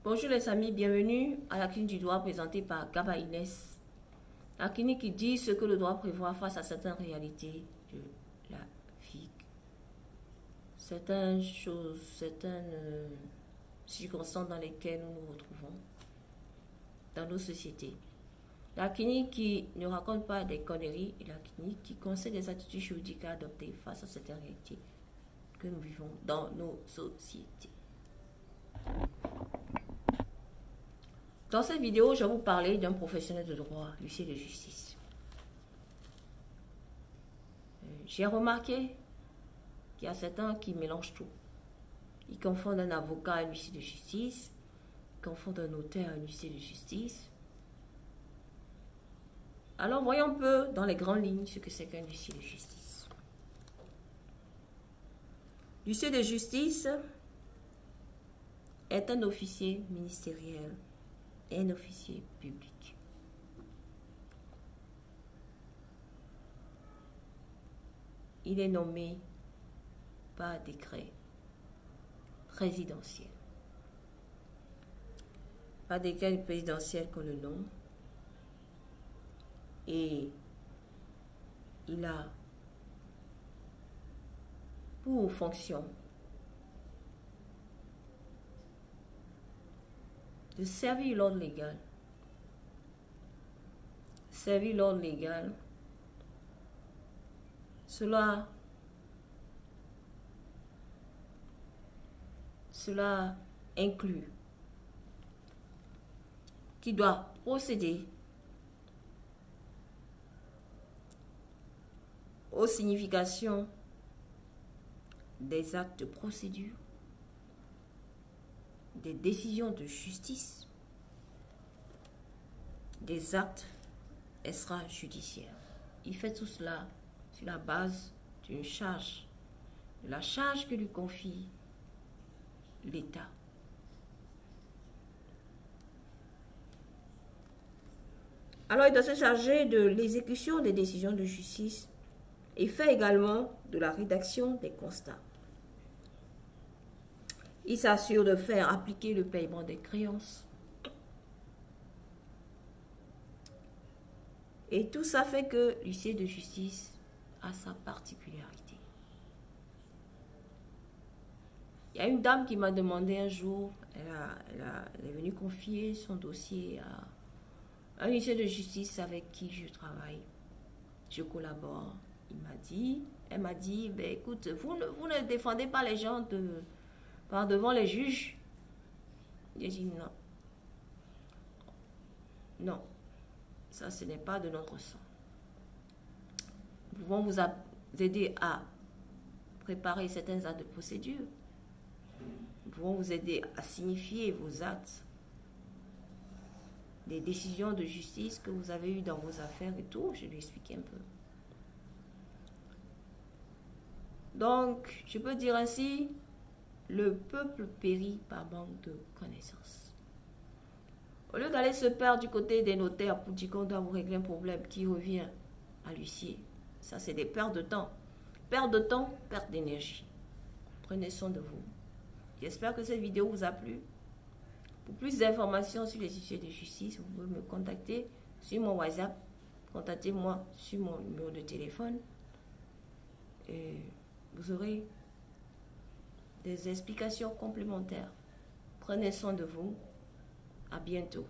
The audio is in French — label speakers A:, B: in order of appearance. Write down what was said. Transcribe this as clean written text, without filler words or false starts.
A: Bonjour les amis, bienvenue à la clinique du droit présentée par Gaba Inès. La clinique qui dit ce que le droit prévoit face à certaines réalités de la vie. Certaines choses, certaines circonstances dans lesquelles nous nous retrouvons dans nos sociétés. La clinique qui ne raconte pas des conneries et la clinique qui conseille des attitudes juridiques à adopter face à certaines réalités que nous vivons dans nos sociétés. Dans cette vidéo, je vais vous parler d'un professionnel de droit, huissier de justice. J'ai remarqué qu'il y a certains qui mélangent tout. Ils confondent un avocat à un huissier de justice, ils confondent un notaire à un huissier de justice. Alors voyons un peu dans les grandes lignes ce que c'est qu'un huissier de justice. L'huissier de justice est un officier ministériel et un officier public. Il est nommé par décret présidentiel. Par décret présidentiel qu'on le nomme. Et il a pour fonction de servir l'ordre légal. Servir l'ordre légal, cela inclut qu'il doit procéder aux significations des actes de procédure, des décisions de justice, des actes extrajudiciaires. Il fait tout cela sur la base d'une charge, de la charge que lui confie l'État. Alors, il doit se charger de l'exécution des décisions de justice et fait également de la rédaction des constats. Il s'assure de faire appliquer le paiement des créances. Et tout ça fait que l'huissier de justice a sa particularité. Il y a une dame qui m'a demandé un jour, elle est venue confier son dossier à un huissier de justice avec qui je travaille. Je collabore. Elle m'a dit, ben, écoute, vous ne défendez pas les gens par devant les juges. J'ai dit non. Non, ça ce n'est pas de notre sang. Nous pouvons vous aider à préparer certains actes de procédure. Nous pouvons vous aider à signifier vos actes, des décisions de justice que vous avez eues dans vos affaires et tout. Je lui ai expliqué un peu. Donc, je peux dire ainsi, le peuple périt par manque de connaissances. Au lieu d'aller se perdre du côté des notaires pour dire qu'on doit vous régler un problème qui revient à l'huissier, ça c'est des pertes de temps. Perte de temps, perte d'énergie. Prenez soin de vous. J'espère que cette vidéo vous a plu. Pour plus d'informations sur les huissiers de justice, vous pouvez me contacter sur mon WhatsApp. Contactez-moi sur mon numéro de téléphone. Et vous aurez des explications complémentaires. Prenez soin de vous. À bientôt.